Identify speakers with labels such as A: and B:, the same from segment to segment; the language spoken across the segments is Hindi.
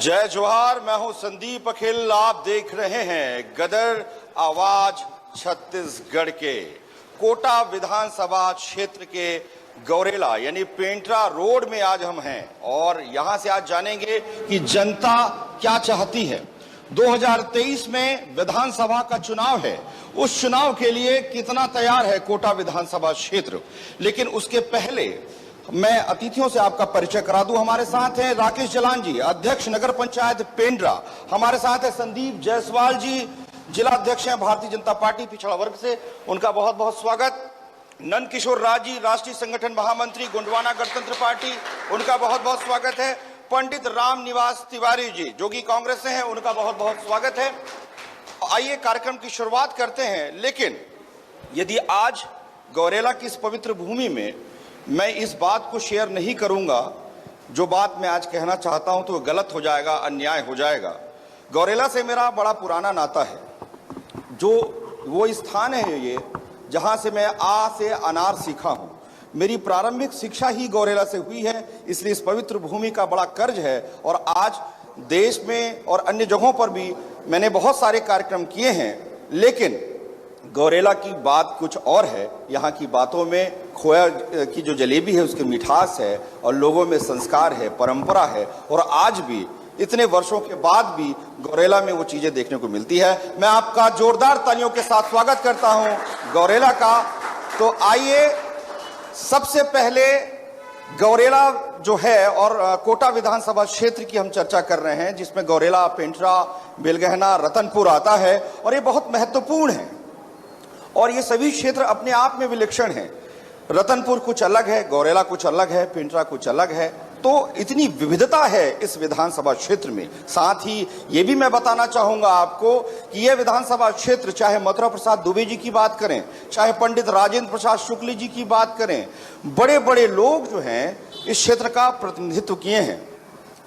A: जय जोहार। मैं हूं संदीप अखिल। आप देख रहे हैं गदर आवाज छत्तीसगढ़ के कोटा विधानसभा क्षेत्र के गौरेला यानी पेंड्रा रोड में आज हम हैं और यहां से आज जानेंगे कि जनता क्या चाहती है। 2023 में विधानसभा का चुनाव है, उस चुनाव के लिए कितना तैयार है कोटा विधानसभा क्षेत्र। लेकिन उसके पहले मैं अतिथियों से आपका परिचय करा दूं। हमारे साथ हैं राकेश जलान जी, अध्यक्ष नगर पंचायत पेंड्रा। हमारे साथ है संदीप जायसवाल जी, जिला अध्यक्ष हैं भारतीय जनता पार्टी पिछड़ा वर्ग से, उनका बहुत बहुत स्वागत। नंद किशोर राज जी, राष्ट्रीय संगठन महामंत्री गोंडवाना गणतंत्र पार्टी, उनका बहुत बहुत स्वागत है। पंडित राम निवास तिवारी जी जो कि कांग्रेस से हैं, उनका बहुत बहुत स्वागत है। आइए कार्यक्रम की शुरुआत करते हैं। लेकिन यदि आज गौरेला की इस पवित्र भूमि में मैं इस बात को शेयर नहीं करूंगा, जो बात मैं आज कहना चाहता हूं, तो गलत हो जाएगा, अन्याय हो जाएगा। गौरेला से मेरा बड़ा पुराना नाता है। जो वो स्थान है ये जहां से मैं आ से अनार सीखा हूं। मेरी प्रारंभिक शिक्षा ही गौरेला से हुई है, इसलिए इस पवित्र भूमि का बड़ा कर्ज है। और आज देश में और अन्य जगहों पर भी मैंने बहुत सारे कार्यक्रम किए हैं, लेकिन गौरेला की बात कुछ और है। यहाँ की बातों में खोया की जो जलेबी है उसकी मिठास है और लोगों में संस्कार है, परंपरा है, और आज भी इतने वर्षों के बाद भी गौरेला में वो चीजें देखने को मिलती है। मैं आपका जोरदार तालियों के साथ स्वागत करता हूं गौरेला का। तो आइए सबसे पहले गौरेला जो है और कोटा विधानसभा क्षेत्र की हम चर्चा कर रहे हैं, जिसमें गौरेला, पेंड्रा, बेलगहना, रतनपुर आता है और ये बहुत महत्वपूर्ण है। और ये सभी क्षेत्र अपने आप में विलक्षण हैं। रतनपुर कुछ अलग है, गौरेला कुछ अलग है, पेंड्रा कुछ अलग है। तो इतनी विविधता है इस विधानसभा क्षेत्र में। साथ ही ये भी मैं बताना चाहूंगा आपको कि यह विधानसभा क्षेत्र, चाहे मथुरा प्रसाद दुबे जी की बात करें, चाहे पंडित राजेंद्र प्रसाद शुक्ल जी की बात करें, बड़े बड़े लोग जो हैं इस क्षेत्र का प्रतिनिधित्व किए हैं।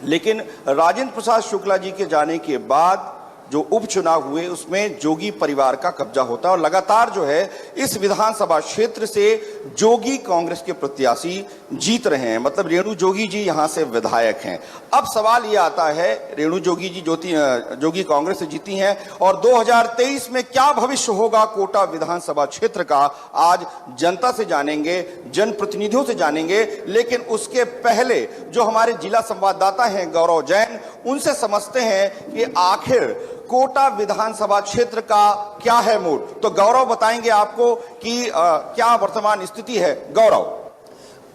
A: लेकिन राजेंद्र प्रसाद शुक्ला जी के जाने के बाद जो उपचुनाव हुए उसमें जोगी परिवार का कब्जा होता है और लगातार जो है इस विधानसभा क्षेत्र से जोगी कांग्रेस के प्रत्याशी जीत रहे हैं। मतलब रेणु जोगी जी यहां से विधायक हैं। अब सवाल ये आता है, रेणु जोगी जी जोगी कांग्रेस से जीती हैं और 2023 में क्या भविष्य होगा कोटा विधानसभा क्षेत्र का, आज जनता से जानेंगे, जनप्रतिनिधियों से जानेंगे। लेकिन उसके पहले जो हमारे जिला संवाददाता हैं गौरव जैन, उनसे समझते हैं कि आखिर कोटा विधानसभा क्षेत्र का क्या है मूड। तो गौरव बताएंगे आपको कि क्या वर्तमान स्थिति है। गौरव।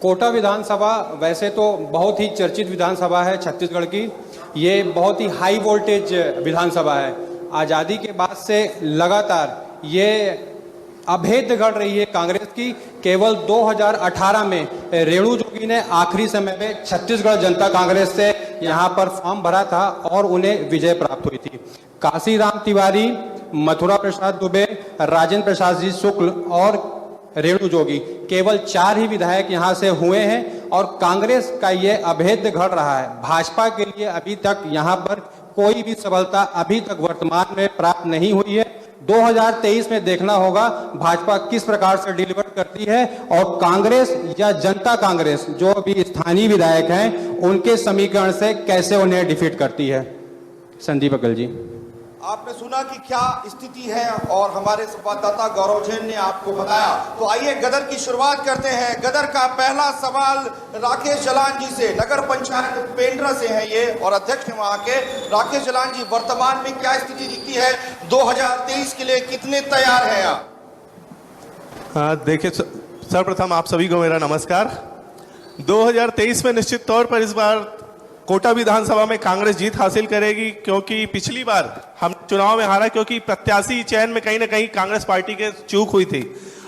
B: कोटा विधानसभा वैसे तो बहुत ही चर्चित विधानसभा है छत्तीसगढ़ की। ये बहुत ही हाई वोल्टेज विधानसभा है। आज़ादी के बाद से लगातार ये अभेद्य गढ़ रही है कांग्रेस की। केवल 2018 में रेणु जोगी ने आखिरी समय में छत्तीसगढ़ जनता कांग्रेस से यहाँ पर फॉर्म भरा था और उन्हें विजय प्राप्त हुई थी। काशीराम तिवारी, मथुरा प्रसाद दुबे, राजेंद्र प्रसाद जी शुक्ल और रेणु जोगी, केवल 4 ही विधायक यहाँ से हुए हैं और कांग्रेस का ये अभेद्य गढ़ रहा है। भाजपा के लिए अभी तक यहाँ पर कोई भी सफलता अभी तक वर्तमान में प्राप्त नहीं हुई है। 2023 में देखना होगा भाजपा किस प्रकार से डिलीवर करती है और कांग्रेस या जनता कांग्रेस जो भी स्थानीय विधायक हैं उनके समीकरण से कैसे उन्हें डिफीट करती है। संदीप अकल जी,
A: आपने सुना कि क्या स्थिति है और हमारे संवाददाता गौरव जैन ने आपको बताया। तो आइए गदर की शुरुआत करते हैं। गदर का पहला सवाल राकेश जलान जी से, नगर पंचायत पेंड्रा से है ये और अध्यक्ष हैं वहां के। राकेश जलान जी, वर्तमान में क्या स्थिति दिखती है? 2023 के लिए कितने तैयार हैं आप?
C: देखिए, सर्वप्रथम आप सभी को मेरा नमस्कार। 2023 में निश्चित तौर पर इस बार कोटा विधानसभा में कांग्रेस जीत हासिल करेगी, क्योंकि पिछली बार हम चुनाव में हारा क्योंकि प्रत्याशी चयन में कहीं ना कहीं कांग्रेस पार्टी के चूक हुई थी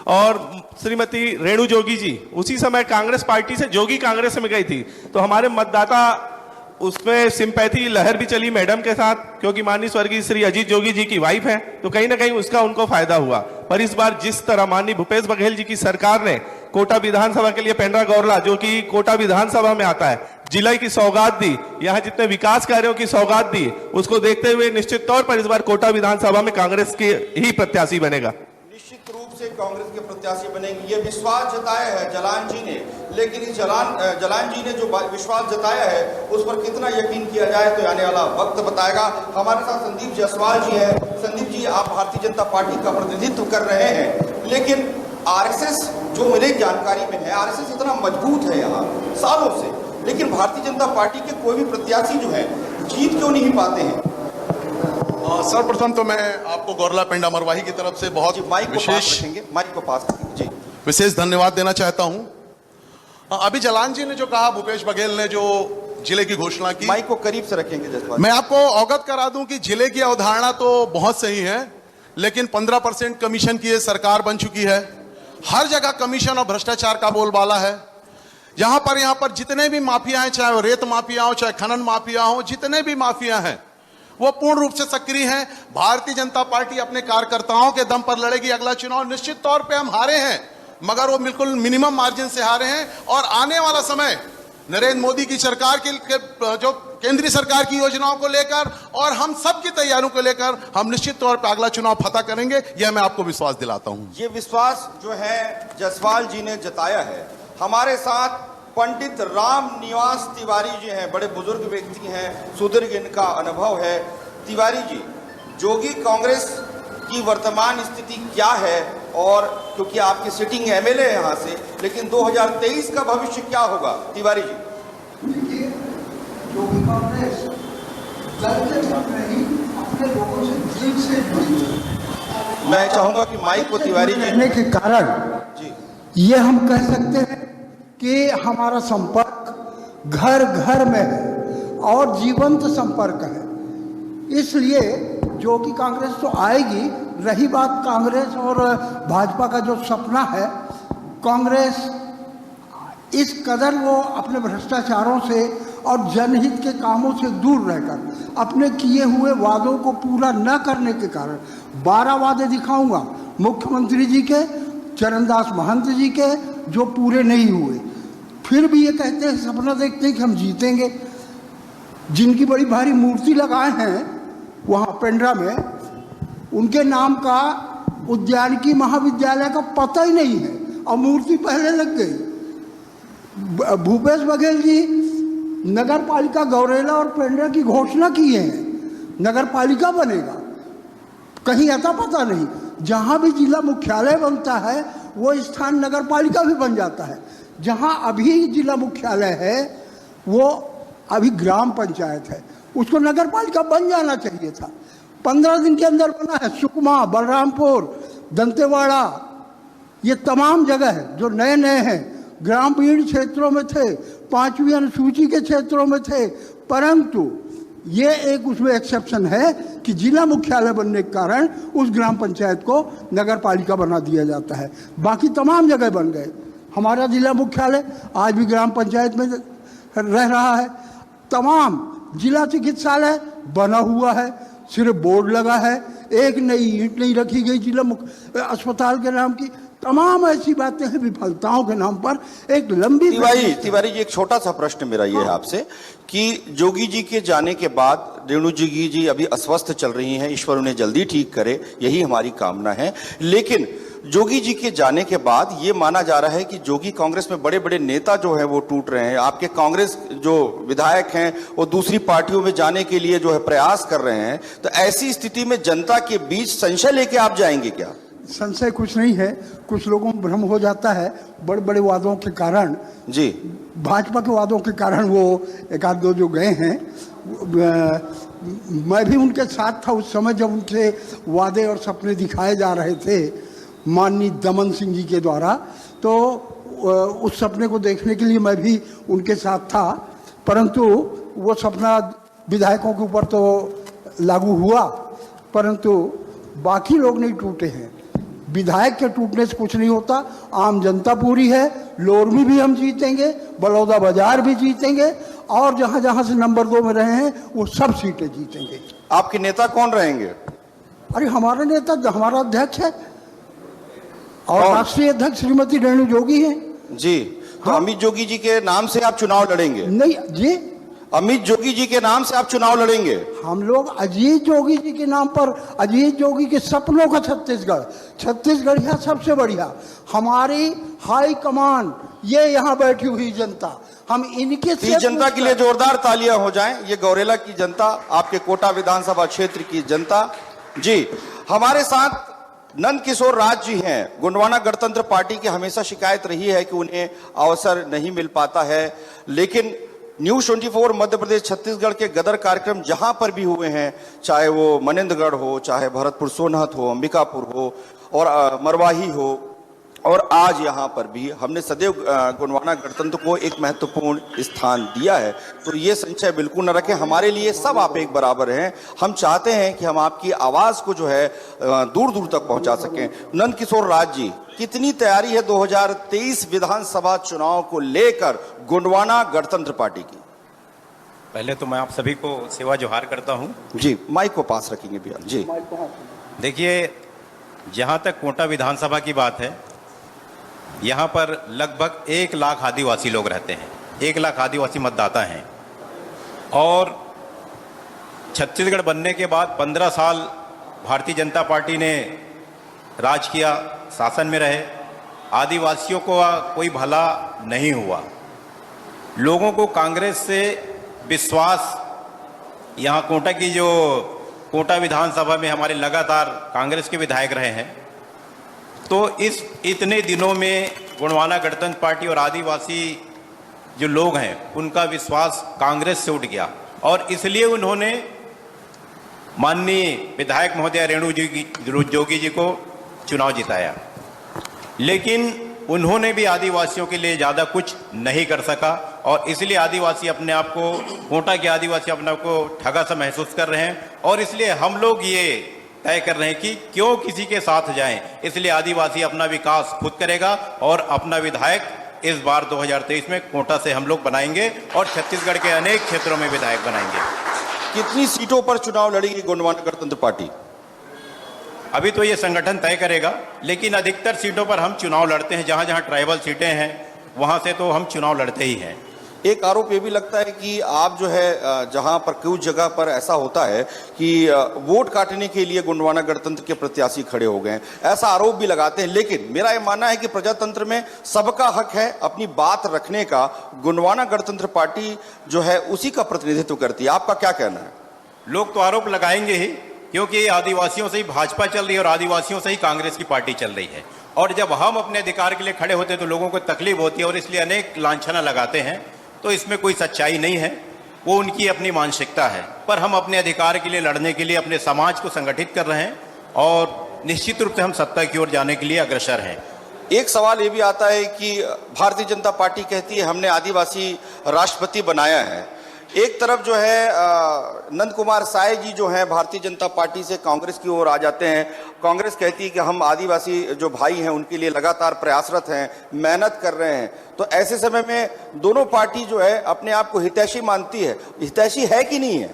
C: और श्रीमती रेणु जोगी जी उसी समय कांग्रेस पार्टी से जोगी कांग्रेस में गई थी। तो हमारे मतदाता उसमें सिंपैथी लहर भी चली मैडम के साथ, क्योंकि माननीय स्वर्गीय श्री अजीत जोगी जी की वाइफ है, तो कहीं ना कहीं उसका उनको फायदा हुआ। पर इस बार जिस तरह माननीय भूपेश बघेल जी की सरकार ने कोटा विधानसभा के लिए पेंड्रा गौरेला, जो कि कोटा विधानसभा में आता है, जिला की सौगात दी, यहाँ जितने विकास कार्यों की सौगात दी, उसको देखते हुए निश्चित तौर पर इस बार कोटा विधानसभा में कांग्रेस की ही प्रत्याशी बनेगा।
A: निश्चित रूप से कांग्रेस के प्रत्याशी बनेंगे, ये विश्वास जताया है जलान जी ने। लेकिन इस जलान जी ने जो विश्वास जताया है उस पर कितना यकीन किया जाए तो आने वाला वक्त बताएगा। हमारे साथ संदीप जायसवाल जी हैं। संदीप जी, आप भारतीय जनता पार्टी का प्रतिनिधित्व कर रहे हैं, लेकिन आरएसएस जो मेरी जानकारी में है, आरएसएस इतना मजबूत है यहाँ सालों से, लेकिन भारतीय जनता पार्टी के कोई भी प्रत्याशी जो है जीत क्यों नहीं पाते हैं?
D: सर्वप्रथम तो मैं आपको गौरला पेंडा मरवाही की तरफ से बहुत
A: माइक को पास रखेंगे, माइक को पास रखेंगे जी।
D: विशेष धन्यवाद देना चाहता हूं। अभी जलान जी ने जो कहा, भूपेश बघेल ने जो जिले की घोषणा की,
A: माइक को करीब से रखेंगे जायसवाल।
D: मैं आपको अवगत करा दूं कि जिले की अवधारणा तो बहुत सही है, लेकिन 15% कमीशन की ये सरकार बन चुकी है। हर जगह कमीशन और भ्रष्टाचार का बोलबाला है। यहां पर जितने भी माफिया हैं, चाहे वो रेत माफिया हो, चाहे खनन माफिया हो, जितने भी माफिया हैं वो पूर्ण रूप से सक्रिय हैं। भारतीय जनता पार्टी अपने कार्यकर्ताओं के दम पर लड़ेगी। अगला चुनाव निश्चित तौर पे हम हारे हैं, मगर वो बिल्कुल मिनिमम मार्जिन से हारे हैं। और आने वाला समय नरेंद्र मोदी की सरकार के जो केंद्रीय सरकार की योजनाओं को लेकर और हम सब की तैयारियों को लेकर हम निश्चित तौर पर अगला चुनाव फतह करेंगे, यह मैं आपको विश्वास दिलाता हूं।
A: ये विश्वास जो है जायसवाल जी ने जताया है। हमारे साथ पंडित राम निवास तिवारी जी हैं, बड़े बुजुर्ग व्यक्ति हैं, सुदीर्घ इनका अनुभव है। तिवारी जी, जोगी कांग्रेस की वर्तमान स्थिति क्या है? और क्योंकि आपकी सिटिंग एमएलए है यहाँ से, लेकिन 2023 का भविष्य क्या होगा? तिवारी जी,
E: देखिए, जोगी कांग्रेस दल के तौर पर ही अपने लोगों से दिल से जुड़ी है।
A: मैं चाहूंगा कि माइक को तिवारी जी
E: रहने के कारण
A: जी,
E: ये हम कह सकते हैं कि हमारा संपर्क घर घर में है और जीवंत संपर्क है। इसलिए जो कि कांग्रेस तो आएगी। रही बात कांग्रेस और भाजपा का जो सपना है, कांग्रेस इस कदर वो अपने भ्रष्टाचारों से और जनहित के कामों से दूर रहकर अपने किए हुए वादों को पूरा न करने के कारण 12 वादे दिखाऊंगा मुख्यमंत्री जी के, चरणदास महंत जी के, जो पूरे नहीं हुए। फिर भी ये कहते हैं, सपना देखते हैं कि हम जीतेंगे। जिनकी बड़ी भारी मूर्ति लगाए हैं वहाँ पेंड्रा में, उनके नाम का उद्यानिकी महाविद्यालय का पता ही नहीं है और मूर्ति पहले लग गई। भूपेश बघेल जी नगर पालिका गौरेला और पेंड्रा की घोषणा किए हैं, नगर पालिका बनेगा, कहीं अता पता नहीं। जहाँ भी जिला मुख्यालय बनता है वो स्थान नगर पालिका भी बन जाता है। जहाँ अभी जिला मुख्यालय है वो अभी ग्राम पंचायत है, उसको नगर पालिका बन जाना चाहिए था। 15 दिन के अंदर बना है। सुकमा, बलरामपुर, दंतेवाड़ा, ये तमाम जगह है जो नए नए हैं, ग्रामीण क्षेत्रों में थे, 5वीं अनुसूची के क्षेत्रों में थे, परंतु ये एक उसमें एक्सेप्शन है कि जिला मुख्यालय बनने के कारण उस ग्राम पंचायत को नगर पालिका बना दिया जाता है। बाकी तमाम जगह बन गए। हमारा जिला मुख्यालय आज भी ग्राम पंचायत में रह रहा है। तमाम जिला चिकित्सालय बना हुआ है, सिर्फ बोर्ड लगा है, एक नई ईंट नहीं रखी गई जिला अस्पताल के नाम की। तमाम ऐसी बातें हैं विफलताओं के नाम पर। एक लंबी
A: तिवारी जी, एक छोटा सा प्रश्न मेरा ये है आपसे कि जोगी जी के जाने के बाद रेणु जोगी जी अभी अस्वस्थ चल रही हैं, ईश्वर उन्हें जल्दी ठीक करे, यही हमारी कामना है। लेकिन जोगी जी के जाने के बाद ये माना जा रहा है कि जोगी कांग्रेस में बड़े बड़े नेता जो हैं वो टूट रहे हैं। आपके कांग्रेस जो विधायक हैं वो दूसरी पार्टियों में जाने के लिए जो है प्रयास कर रहे हैं। तो ऐसी स्थिति में जनता के बीच संशय लेके आप जाएंगे क्या?
E: संशय कुछ नहीं है। कुछ लोगों को भ्रम हो जाता है बड़े बड़े वादों के कारण।
A: जी,
E: भाजपा के वादों के कारण वो एक आध दो जो गए हैं, मैं भी उनके साथ था उस समय जब उनके वादे और सपने दिखाए जा रहे थे माननीय दमन सिंह जी के द्वारा। तो उस सपने को देखने के लिए मैं भी उनके साथ था, परंतु वो सपना विधायकों के ऊपर तो लागू हुआ, परंतु बाकी लोग नहीं टूटे हैं। विधायक के टूटने से कुछ नहीं होता। आम जनता पूरी है। लोरमी भी हम जीतेंगे, बलौदा बाजार भी जीतेंगे और जहां जहां से नंबर 2 में रहे हैं वो सब सीटें जीतेंगे।
A: आपके नेता कौन रहेंगे?
E: अरे हमारा नेता हमारा अध्यक्ष है और राष्ट्रीय अध्यक्ष श्रीमती रेणु जोगी हैं।
A: जी, तो अमित जोगी जी के नाम से आप चुनाव लड़ेंगे?
E: नहीं जी,
A: अमित जोगी जी के नाम से आप चुनाव लड़ेंगे?
E: हम लोग अजीत जोगी जी के नाम पर, अजीत जोगी के सपनों का छत्तीसगढ़, छत्तीसगढ़िया सबसे बढ़िया, हमारी हाई कमान, ये यहाँ बैठी हुई जनता, हम इनके
A: इस जनता के लिए जोरदार तालियां हो जाएं। ये गौरेला की जनता, आपके कोटा विधानसभा क्षेत्र की जनता। जी, हमारे साथ नंद किशोर राज जी हैं। गोंडवाना गणतंत्र पार्टी की हमेशा शिकायत रही है कि उन्हें अवसर नहीं मिल पाता है, लेकिन न्यूज 24 मध्य प्रदेश छत्तीसगढ़ के गदर कार्यक्रम जहां पर भी हुए हैं, चाहे वो मनेन्द्रगढ़ हो, चाहे भरतपुर सोनहत हो, अंबिकापुर हो और मरवाही हो, और आज यहां पर भी हमने सदैव गोंडवाना गणतंत्र को एक महत्वपूर्ण स्थान दिया है। तो ये संशय बिल्कुल न रखें, हमारे लिए सब आप एक बराबर हैं। हम चाहते हैं कि हम आपकी आवाज को जो है दूर दूर तक पहुंचा सकें। नंद किशोर राज जी, कितनी तैयारी है 2023 विधानसभा चुनाव को लेकर गोंडवाना गणतंत्र पार्टी की?
F: पहले तो मैं आप सभी को सेवा जोहार करता हूं।
A: जी, माइक को पास रखेंगे भैया जी।
F: देखिए, जहां तक कोटा विधानसभा की बात है, यहाँ पर लगभग 1 लाख आदिवासी लोग रहते हैं, 1 लाख आदिवासी मतदाता हैं। और छत्तीसगढ़ बनने के बाद 15 साल भारतीय जनता पार्टी ने राज किया, शासन में रहे, आदिवासियों को कोई भला नहीं हुआ। लोगों को कांग्रेस से विश्वास, यहाँ कोटा की जो कोटा विधानसभा में हमारे लगातार कांग्रेस के विधायक रहे हैं, तो इस इतने दिनों में गोंडवाना गणतंत्र पार्टी और आदिवासी जो लोग हैं उनका विश्वास कांग्रेस से उठ गया, और इसलिए उन्होंने माननीय विधायक महोदय रेणु जोगी जी को चुनाव जिताया। लेकिन उन्होंने भी आदिवासियों के लिए ज़्यादा कुछ नहीं कर सका, और इसलिए आदिवासी अपने आप को, कोटा के आदिवासी अपने आप को ठगा सा महसूस कर रहे हैं। और इसलिए हम लोग ये तय कर रहे हैं कि क्यों किसी के साथ जाएं, इसलिए आदिवासी अपना विकास खुद करेगा, और अपना विधायक इस बार 2023 में कोटा से हम लोग बनाएंगे, और छत्तीसगढ़ के अनेक क्षेत्रों में विधायक बनाएंगे।
A: कितनी सीटों पर चुनाव लड़ेगी गोंडवाना गणतंत्र पार्टी?
F: अभी तो ये संगठन तय करेगा, लेकिन अधिकतर सीटों पर हम चुनाव लड़ते हैं। जहां जहां ट्राइबल सीटें हैं वहां से तो हम चुनाव लड़ते ही हैं।
A: एक आरोप ये भी लगता है कि आप जो है जहां पर कुछ जगह पर ऐसा होता है कि वोट काटने के लिए गोंडवाना गणतंत्र के प्रत्याशी खड़े हो गए हैं, ऐसा आरोप भी लगाते हैं। लेकिन मेरा ये मानना है कि प्रजातंत्र में सबका हक है अपनी बात रखने का। गोंडवाना गणतंत्र पार्टी जो है उसी का प्रतिनिधित्व करती है। आपका क्या कहना है?
F: लोग तो आरोप लगाएंगे ही, क्योंकि आदिवासियों से ही भाजपा चल रही है और आदिवासियों से ही कांग्रेस की पार्टी चल रही है। और जब हम अपने अधिकार के लिए खड़े होते हैं तो लोगों को तकलीफ होती है, और इसलिए अनेक लांछना लगाते हैं। तो इसमें कोई सच्चाई नहीं है, वो उनकी अपनी मानसिकता है। पर हम अपने अधिकार के लिए लड़ने के लिए अपने समाज को संगठित कर रहे हैं, और निश्चित रूप से हम सत्ता की ओर जाने के लिए अग्रसर हैं।
A: एक सवाल ये भी आता है कि भारतीय जनता पार्टी कहती है हमने आदिवासी राष्ट्रपति बनाया है। एक तरफ जो है नंद कुमार साय जी जो हैं भारतीय जनता पार्टी से कांग्रेस की ओर आ जाते हैं। कांग्रेस कहती है कि हम आदिवासी जो भाई हैं उनके लिए लगातार प्रयासरत हैं, मेहनत कर रहे हैं। तो ऐसे समय में दोनों पार्टी जो है अपने आप को हितैषी मानती है। हितैषी है कि नहीं है?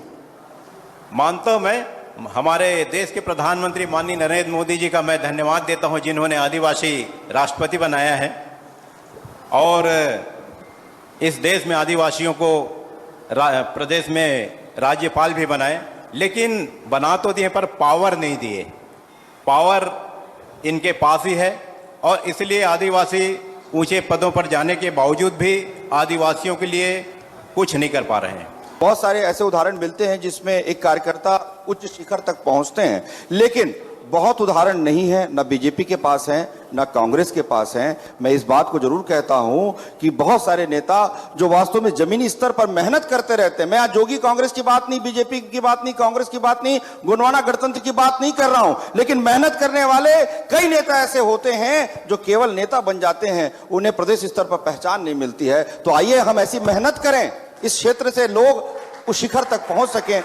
F: मानता हूं मैं। हमारे देश के प्रधानमंत्री माननीय नरेंद्र मोदी जी का मैं धन्यवाद देता हूं, जिन्होंने आदिवासी राष्ट्रपति बनाया है, और इस देश में आदिवासियों को प्रदेश में राज्यपाल भी बनाए। लेकिन बना तो दिए पर पावर नहीं दिए। पावर इनके पास ही है, और इसलिए आदिवासी ऊंचे पदों पर जाने के बावजूद भी आदिवासियों के लिए कुछ नहीं कर पा रहे हैं।
A: बहुत सारे ऐसे उदाहरण मिलते हैं जिसमें एक कार्यकर्ता उच्च शिखर तक पहुंचते हैं, लेकिन बहुत उदाहरण नहीं है, न बीजेपी के पास हैं न कांग्रेस के पास हैं। मैं इस बात को जरूर कहता हूं कि बहुत सारे नेता जो वास्तव में जमीनी स्तर पर मेहनत करते रहते हैं। मैं आज जोगी कांग्रेस की बात नहीं, बीजेपी की बात नहीं, कांग्रेस की बात नहीं, गोंडवाना गणतंत्र की बात नहीं कर रहा हूं, लेकिन मेहनत करने वाले कई नेता ऐसे होते हैं जो केवल नेता बन जाते हैं, उन्हें प्रदेश स्तर पर पहचान नहीं मिलती है। तो आइए हम ऐसी मेहनत करें, इस क्षेत्र से लोग उस शिखर तक पहुंच सकें।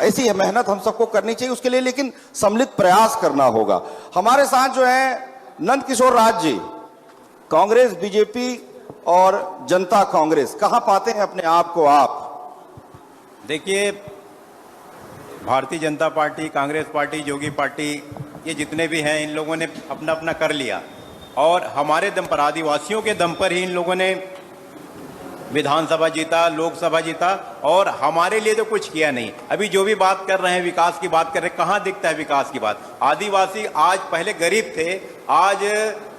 A: ऐसी मेहनत हम सबको करनी चाहिए, उसके लिए लेकिन सम्मिलित प्रयास करना होगा। हमारे साथ जो है नंद किशोर राज जी, कांग्रेस, बीजेपी और जनता कांग्रेस, कहां पाते हैं अपने आप को आप?
F: देखिए, भारतीय जनता पार्टी, कांग्रेस पार्टी, जोगी पार्टी, ये जितने भी हैं, इन लोगों ने अपना अपना कर लिया, और हमारे दम पर, आदिवासियों के दम पर ही इन लोगों ने विधानसभा जीता, लोकसभा जीता, और हमारे लिए तो कुछ किया नहीं। अभी जो भी बात कर रहे हैं, विकास की बात कर रहे हैं, कहाँ दिखता है विकास की बात? आदिवासी आज पहले गरीब थे, आज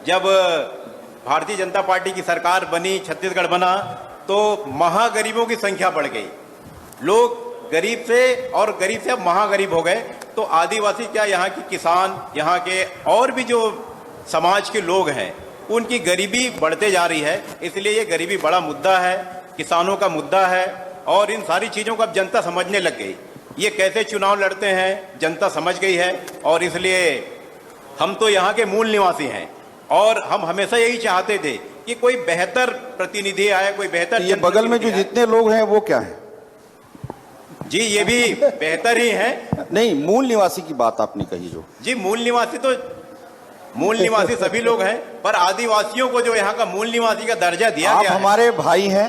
F: जब भारतीय जनता पार्टी की सरकार बनी, छत्तीसगढ़ बना, तो महागरीबों की संख्या बढ़ गई। लोग गरीब से और गरीब से अब महागरीब हो गए। तो आदिवासी क्या, यहाँ के किसान, यहाँ के और भी जो समाज के लोग हैं, उनकी गरीबी बढ़ते जा रही है। इसलिए ये गरीबी बड़ा मुद्दा है, किसानों का मुद्दा है, और इन सारी चीज़ों को अब जनता समझने लग गई। ये कैसे चुनाव लड़ते हैं जनता समझ गई है, और इसलिए हम तो यहाँ के मूल निवासी हैं, और हम हमेशा यही चाहते थे कि कोई बेहतर प्रतिनिधि आए, कोई बेहतर।
A: ये बगल में जो जितने लोग हैं वो क्या है?
F: जी ये भी बेहतर ही है।
A: नहीं, मूल निवासी की बात आपने कही जो।
F: जी मूल निवासी सभी लोग हैं, पर आदिवासियों को जो यहाँ का मूल निवासी का दर्जा दिया
A: आप
F: गया है।
A: हमारे भाई हैं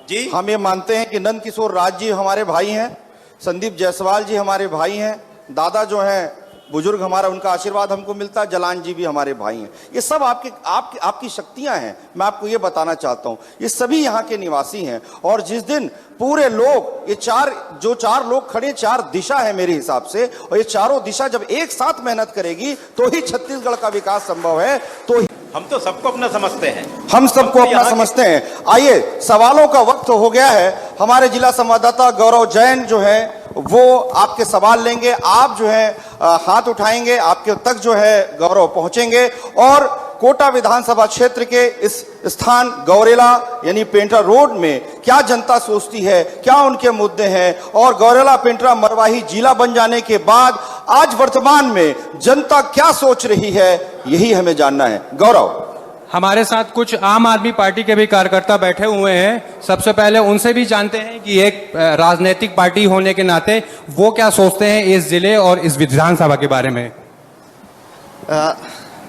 F: जी,
A: हम ये मानते हैं कि नंद किशोर राज जी हमारे भाई हैं, संदीप जायसवाल जी हमारे भाई हैं, दादा जो हैं बुजुर्ग हमारा, उनका आशीर्वाद हमको मिलता है, जलान जी भी हमारे भाई हैं। ये सब आपकी शक्तियां हैं। मैं आपको ये बताना चाहता हूं, ये सभी यहाँ के निवासी हैं। और जिस दिन पूरे लोग, ये चार लोग खड़े, चार दिशा है मेरे हिसाब से, और ये चारों दिशा जब एक साथ मेहनत करेगी तो ही छत्तीसगढ़ का विकास संभव है। तो
F: हम तो सबको अपना समझते हैं,
A: हम सबको अपना समझते हैं। आइए, सवालों का वक्त हो गया है। हमारे जिला संवाददाता गौरव जैन जो है वो आपके सवाल लेंगे। आप जो है हाथ उठाएंगे, आपके तक जो है गौरव पहुंचेंगे। और कोटा विधानसभा क्षेत्र के इस स्थान गौरेला यानी पेंड्रा रोड में क्या जनता सोचती है, क्या उनके मुद्दे हैं, और गौरेला पेंड्रा मरवाही जिला बन जाने के बाद आज वर्तमान में जनता क्या सोच रही है, यही हमें जानना है। गौरव,
B: हमारे साथ कुछ आम आदमी पार्टी के भी कार्यकर्ता बैठे हुए हैं। सबसे पहले उनसे भी जानते हैं कि एक राजनीतिक पार्टी होने के नाते वो क्या सोचते हैं इस जिले और इस विधानसभा के बारे में।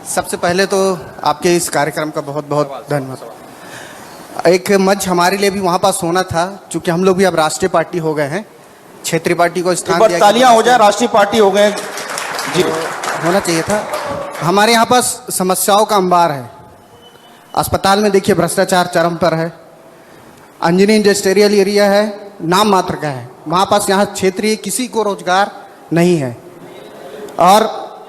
G: सबसे पहले तो आपके इस कार्यक्रम का बहुत बहुत धन्यवाद। एक मंच हमारे लिए भी वहाँ पास होना था, क्योंकि हम लोग भी अब राष्ट्रीय पार्टी हो गए हैं, क्षेत्रीय पार्टी को स्थान दिया,
A: तालियां हो जाए, राष्ट्रीय पार्टी हो गए जी,
G: होना चाहिए था। हमारे यहाँ पास समस्याओं का अंबार है। अस्पताल में देखिए भ्रष्टाचार चरम पर है। अंजनी इंडस्ट्रियल एरिया है, नाम मात्र का है, वहाँ पास यहाँ क्षेत्रीय किसी को रोजगार नहीं है। और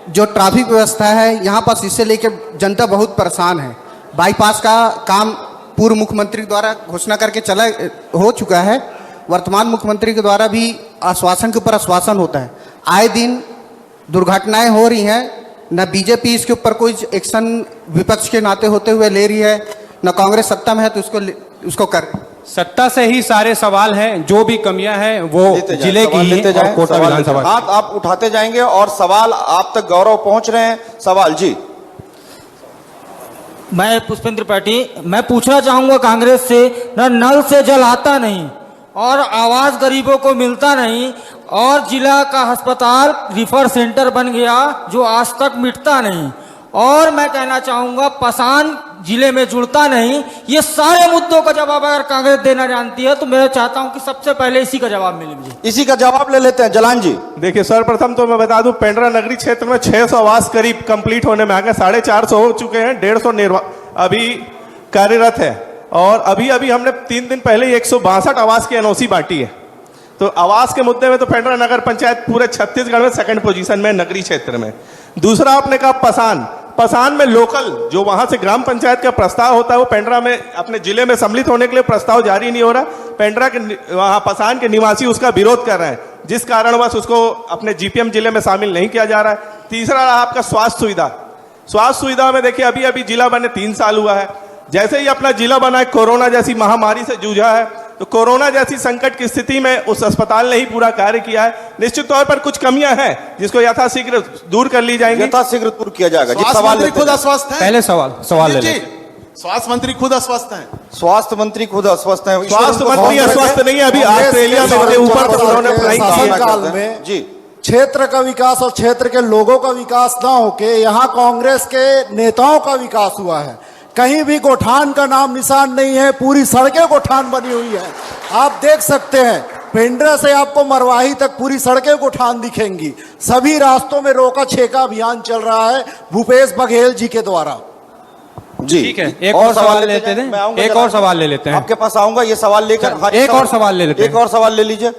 G: जो ट्रैफिक व्यवस्था है यहाँ पास, इससे लेकर जनता बहुत परेशान है। बाईपास का काम पूर्व मुख्यमंत्री द्वारा घोषणा करके हो चुका है, वर्तमान मुख्यमंत्री के द्वारा भी आश्वासन के ऊपर आश्वासन होता है। आए दिन दुर्घटनाएं हो रही हैं, न बीजेपी इसके ऊपर कोई एक्शन विपक्ष के नाते होते हुए ले रही है, न कांग्रेस सत्ता में है तो उसको कर।
B: सत्ता से ही सारे सवाल हैं, जो भी कमियां हैं वो जिले की ही और कोटा विधानसभा।
A: हाथ आप उठाते जाएंगे और सवाल आप तक गौरव पहुंच रहे हैं। सवाल जी।
H: मैं पुष्पेंद्र पाटी, मैं पूछना चाहूंगा कांग्रेस से, न नल से जल आता नहीं और आवास गरीबों को मिलता नहीं, और जिला का अस्पताल रिफर सेंटर बन गया जो आज तक मिटता नहीं, और मैं कहना चाहूंगा पसान जिले में जुड़ता नहीं। ये सारे मुद्दों का जवाब अगर कांग्रेस देना जानती है तो मैं चाहता हूं कि सबसे पहले इसी का जवाब मिले मुझे।
A: इसी का जवाब ले लेते हैं जलान जी।
C: देखिए सर्वप्रथम तो मैं बता दूं, पेंड्रा नगरी क्षेत्र में 600 आवास करीब कंप्लीट होने में आ गए, 450 हो चुके हैं, 150 अभी कार्यरत है, और अभी हमने 3 दिन पहले ही 162 आवास की एनओसी बांटी है। तो आवास के मुद्दे में तो पेंड्रा नगर पंचायत पूरे छत्तीसगढ़ में सेकंड पोजीशन में, नगरी क्षेत्र में। दूसरा आपने कहा पसान में लोकल जो वहां से ग्राम पंचायत का प्रस्ताव होता है, वो पेंड्रा में अपने जिले में सम्मिलित होने के लिए प्रस्ताव जारी नहीं हो रहा। पेंड्रा के वहां पसान के निवासी उसका विरोध कर रहे हैं, जिस कारणवश उसको अपने जीपीएम जिले में शामिल नहीं किया जा रहा है। तीसरा रहा आपका स्वास्थ्य सुविधा में देखिए अभी जिला बने 3 साल हुआ है, जैसे ही अपना जिला बना है कोरोना जैसी महामारी से जूझा है, तो कोरोना जैसी संकट की स्थिति में उस अस्पताल ने ही पूरा कार्य किया है। निश्चित तौर पर कुछ कमियां हैं जिसको यथाशीघ्र दूर कर ली जाएंगी,
A: यथाशीघ्र दूर किया जाएगा।
D: स्वास्थ्य मंत्री खुद अस्वस्थ हैं।
B: पहले सवाल ले लें।
D: स्वास्थ्य मंत्री खुद अस्वस्थ हैं।
A: स्वास्थ्य मंत्री खुद अस्वस्थ हैं।
C: स्वास्थ्य मंत्री अस्वस्थ नहीं है, अभी ऑस्ट्रेलिया में उनके ऊपर तक उन्होंने फ्लाइंग
I: शासनकाल में
A: जी
I: क्षेत्र का विकास और क्षेत्र के लोगों का विकास ना होके यहाँ कांग्रेस के नेताओं का विकास हुआ है। कहीं भी गोठान का नाम निशान नहीं है, पूरी सड़कें गोठान बनी हुई है। आप देख सकते हैं पेंड्रा से आपको मरवाही तक पूरी सड़कें गोठान दिखेंगी। सभी रास्तों में रोका छेका अभियान चल रहा है भूपेश बघेल जी के द्वारा।
A: जी
B: ठीक है, एक और सवाल लेते हैं,
A: मैं आऊंगा
B: एक और सवाल ले लेते हैं।
A: आपके पास आऊंगा ये सवाल लेकर। हाँ,
B: एक और सवाल ले लेते हैं।
A: एक और सवाल ले लीजिए।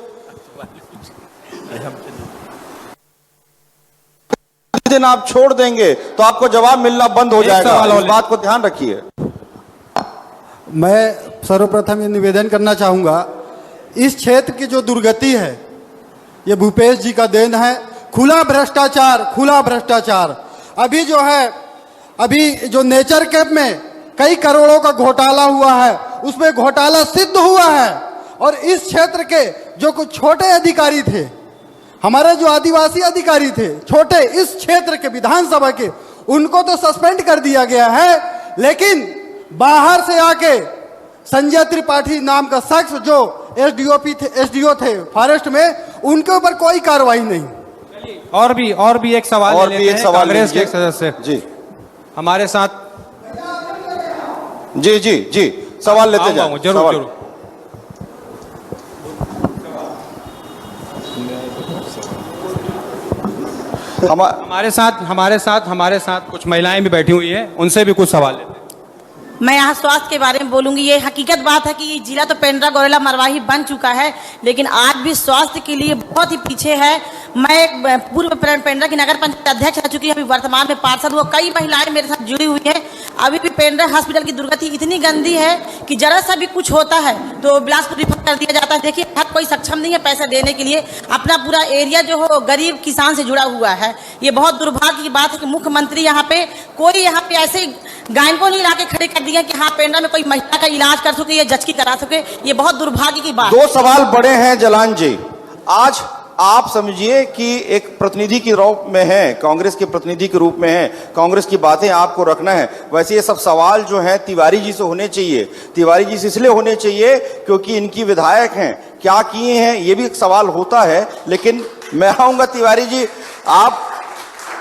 A: दिन आप छोड़ देंगे तो आपको जवाब मिलना बंद हो जाएगा,
B: सवाल और
A: इस बात को ध्यान रखिए।
G: मैं सर्वप्रथम ये निवेदन करना चाहूँगा, इस क्षेत्र की जो दुर्गति है ये भूपेश जी का देन है। खुला भ्रष्टाचार, खुला भ्रष्टाचार। अभी जो नेचर कैप में कई करोड़ों का घोटाला हुआ है, उसमें घोटाला सिद्ध हुआ है। और इस क्षेत्र के जो कुछ छोटे अधिकारी थे, हमारे जो आदिवासी अधिकारी थे छोटे, इस क्षेत्र के विधानसभा के, उनको तो सस्पेंड कर दिया गया है। लेकिन बाहर से आके संजय त्रिपाठी नाम का शख्स जो एसडीओ थे फॉरेस्ट में, उनके ऊपर कोई कार्रवाई नहीं।
B: और भी एक सवाल ले लेते हैं। कांग्रेस के एक सदस्य
A: जी
B: हमारे साथ।
A: जी सवाल लेते जाओ।
B: जरूर। हमारे साथ कुछ महिलाएं भी बैठी हुई हैं, उनसे भी कुछ सवाल लेते हैं।
J: मैं यहाँ स्वास्थ्य के बारे में बोलूंगी। ये हकीकत बात है कि ये जिला तो पेंड्रा गौरेला मरवाही बन चुका है, लेकिन आज भी स्वास्थ्य के लिए बहुत ही पीछे है। मैं पूर्व पेंड्रा की नगर पंचायत अध्यक्ष रह चुकी है, अभी वर्तमान में पार्षद हुआ। कई महिलाएं मेरे साथ जुड़ी हुई है। अभी भी पेंड्रा हॉस्पिटल की दुर्गति इतनी गंदी है कि जरा सा भी कुछ होता है तो बिलासपुर रिफर कर दिया जाता है। देखिए, हर कोई सक्षम नहीं है पैसे देने के लिए। अपना पूरा एरिया जो हो गरीब किसान से जुड़ा हुआ है। ये बहुत दुर्भाग्य की बात है कि मुख्यमंत्री यहाँ पे ऐसे गायन को नहीं ला के खड़े कर दिया कि हाँ पेंड्रा में कोई महिला का इलाज कर सके या जचकी करा सके। ये बहुत दुर्भाग्य की बात।
A: दो सवाल बड़े हैं जलान जी। आज आप समझिए कि एक प्रतिनिधि के रूप में है, कांग्रेस के प्रतिनिधि के रूप में है, कांग्रेस की बातें आपको रखना है। वैसे ये सब सवाल जो है तिवारी जी से होने चाहिए। तिवारी जी से इसलिए होने चाहिए क्योंकि इनकी विधायक हैं, क्या किए हैं ये भी एक सवाल होता है। लेकिन मैं आऊंगा तिवारी जी, आप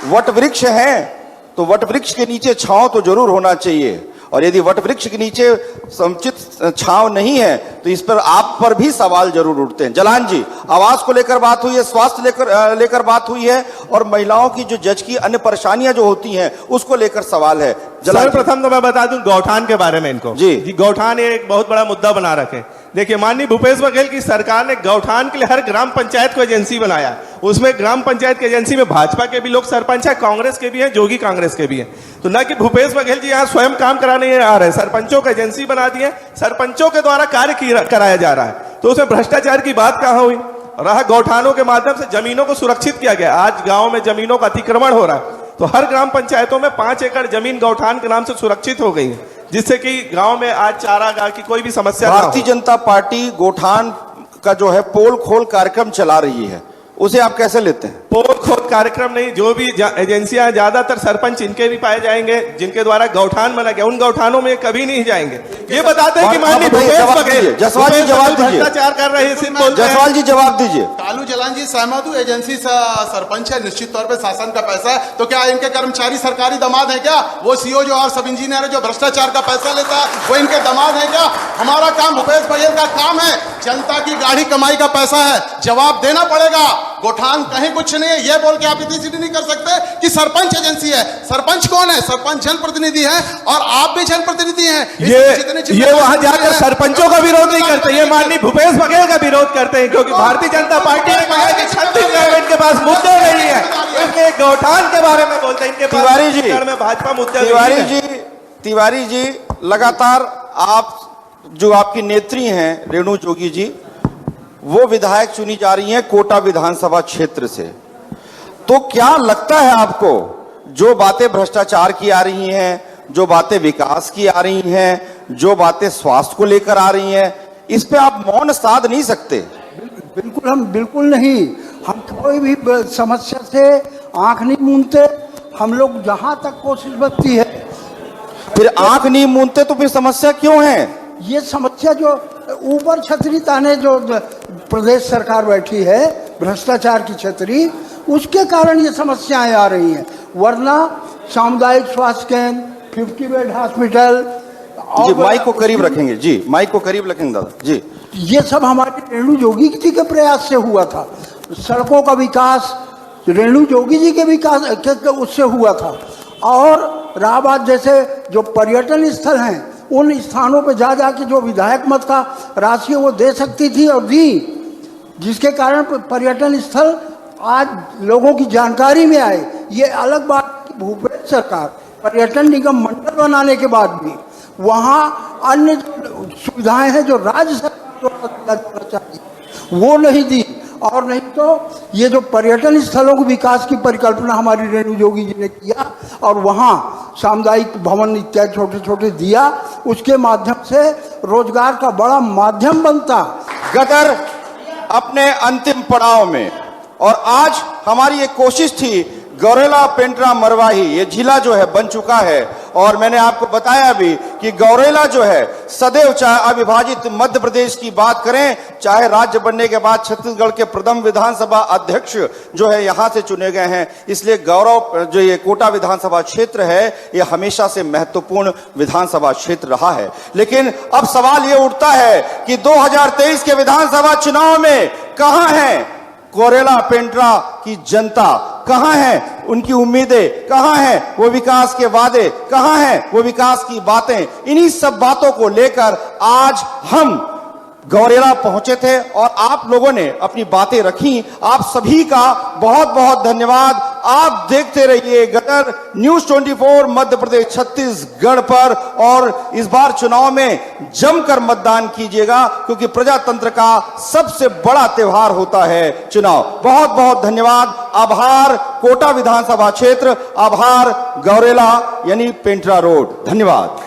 A: वट वृक्ष हैं तो वट वृक्ष के नीचे छांव तो जरूर होना चाहिए, और यदि वट वृक्ष के नीचे समुचित छांव नहीं है तो इस पर आप पर भी सवाल जरूर उठते हैं। जलान जी, आवास को लेकर बात हुई है, स्वास्थ्य लेकर बात हुई है, और महिलाओं की जो जज की अन्य परेशानियां जो होती हैं उसको लेकर सवाल है।
C: सर्वप्रथम तो मैं बता दूं गौठान के बारे में इनको। जी गौठान एक बहुत बड़ा मुद्दा बना रखे। देखिए, माननीय भूपेश बघेल की सरकार ने गौठान के लिए हर ग्राम पंचायत को एजेंसी बनाया। उसमें ग्राम पंचायत की एजेंसी में भाजपा के भी लोग सरपंच है, कांग्रेस के भी हैं, जोगी कांग्रेस के भी हैं। तो न कि भूपेश बघेल जी यहाँ स्वयं काम कराने आ रहे हैं, सरपंचों को एजेंसी बना दी है, सरपंचों के द्वारा कार्य कराया जा रहा है। तो उसमें भ्रष्टाचार की बात कहाँ हुई? रहा गौठानों के माध्यम से जमीनों को सुरक्षित किया गया। आज गाँव में जमीनों का अतिक्रमण हो रहा है, तो हर ग्राम पंचायतों में 5 एकड़ जमीन गौठान के नाम से सुरक्षित हो गई है, जिससे कि गांव में आज चारागाह की कोई भी समस्या ना हो।
A: भारतीय जनता पार्टी गौठान का जो है पोल खोल कार्यक्रम चला रही है, उसे आप कैसे लेते हैं?
C: पोल खोल कार्यक्रम नहीं, जो भी एजेंसियां ज्यादातर सरपंच इनके भी पाए जाएंगे जिनके द्वारा गौठान बना गया, उन गौठानों में कभी नहीं जाएंगे। ये बताते हैं कि माननीय भूपेश बघेल
A: जसवाल जी जवाब दीजिए,
C: भ्रष्टाचार कर रहे हैं।
A: जसवाल जी जवाब दीजिए।
D: कालू जलान जी, सहमत हूँ, एजेंसी सरपंच है, निश्चित तौर पे शासन का पैसा है। तो क्या इनके कर्मचारी सरकारी दामाद है क्या? वो सीओ जो और सब इंजीनियर है जो भ्रष्टाचार का पैसा लेता है, वो इनके दामाद है क्या? हमारा काम, भूपेश बघेल का काम है, जनता की गाढ़ी कमाई का पैसा है, जवाब देना पड़ेगा। गौठान कहीं कुछ नहीं है ये बोल के आप इतनी नहीं कर सकते कि सरपंच एजेंसी है। सरपंच कौन है? सरपंच जनप्रतिनिधि है, और आप भी जनप्रतिनिधि हैं।
C: ये वहां जाकर सरपंचों का विरोध नहीं करते, ये माननीय भूपेश बघेल का विरोध करते हैं, क्योंकि भारतीय जनता पार्टी ने कहा कि छत्तीसगढ़ में इनके पास मुद्दे नहीं है, इसलिए गौठान के बारे में बोलते हैं। इनके
A: तिवारी जी,
C: में भाजपा मुद्दे।
A: तिवारी जी, लगातार आप जो आपकी नेत्री हैं रेणु जोगी जी, वो विधायक चुनी जा रही हैं कोटा विधानसभा क्षेत्र से। तो क्या लगता है आपको, जो बातें भ्रष्टाचार की आ रही हैं, जो बातें विकास की आ रही हैं, जो बातें स्वास्थ्य को लेकर आ रही हैं, इस पे आप मौन साध नहीं सकते?
E: बिल्कुल नहीं। हम कोई भी समस्या से आंख नहीं मूंदते। हम लोग जहां तक कोशिश बनती है।
A: फिर आंख नहीं मूंदते तो फिर समस्या क्यों है?
E: ये समस्या जो ऊपर छतरी ताने जो प्रदेश सरकार बैठी है, भ्रष्टाचार की छतरी, उसके कारण ये समस्याएं आ रही हैं। वरना सामुदायिक स्वास्थ्य केंद्र, 50 बेड हॉस्पिटल,
A: जी माइक को करीब रखेंगे, जी माइक को करीब रखेंगे दादा जी।
E: ये सब हमारे रेणु जोगी जी के प्रयास से हुआ था। सड़कों का विकास रेणु जोगी जी के विकास उससे हुआ था। और रहा बात जैसे जो पर्यटन स्थल हैं, उन स्थानों पे जा के जो विधायक मत का राशि वो दे सकती थी और दी, जिसके कारण पर्यटन स्थल आज लोगों की जानकारी में आए। ये अलग बात कि भूपेश सरकार पर्यटन निगम मंडल बनाने के बाद भी वहाँ अन्य सुविधाएं हैं जो राज्य सरकार द्वारा चाहिए वो नहीं दी। और नहीं तो ये जो पर्यटन स्थलों के विकास की परिकल्पना हमारी रेणु जोगी जी ने किया और वहाँ सामुदायिक भवन इत्यादि छोटे छोटे दिया, उसके माध्यम से रोजगार का बड़ा माध्यम बनता।
A: गदर अपने अंतिम पड़ाव में, और आज हमारी एक कोशिश थी गौरेला, पेंड्रा, मरवाही ये जिला जो है बन चुका है। और मैंने आपको बताया भी कि गौरेला जो है सदैव, चाहे अविभाजित मध्य प्रदेश की बात करें, चाहे राज्य बनने के बाद छत्तीसगढ़ के प्रथम विधानसभा अध्यक्ष जो है यहां से चुने गए हैं, इसलिए गौरव जो ये कोटा विधानसभा क्षेत्र है ये हमेशा से महत्वपूर्ण विधानसभा क्षेत्र रहा है। लेकिन अब सवाल ये उठता है कि 2023 के विधानसभा चुनाव में कहां है गौरेला, पेंड्रा की जनता, कहां है उनकी उम्मीदें, कहां है वो विकास के वादे, कहां है वो विकास की बातें। इन्हीं सब बातों को लेकर आज हम गौरेला पहुंचे थे और आप लोगों ने अपनी बातें रखी। आप सभी का बहुत बहुत धन्यवाद। आप देखते रहिए गदर न्यूज 24 मध्य प्रदेश छत्तीसगढ़ पर, और इस बार चुनाव में जमकर मतदान कीजिएगा क्योंकि प्रजातंत्र का सबसे बड़ा त्योहार होता है चुनाव। बहुत बहुत धन्यवाद। आभार कोटा विधानसभा क्षेत्र, आभार गौरेला यानी पेंड्रा रोड। धन्यवाद।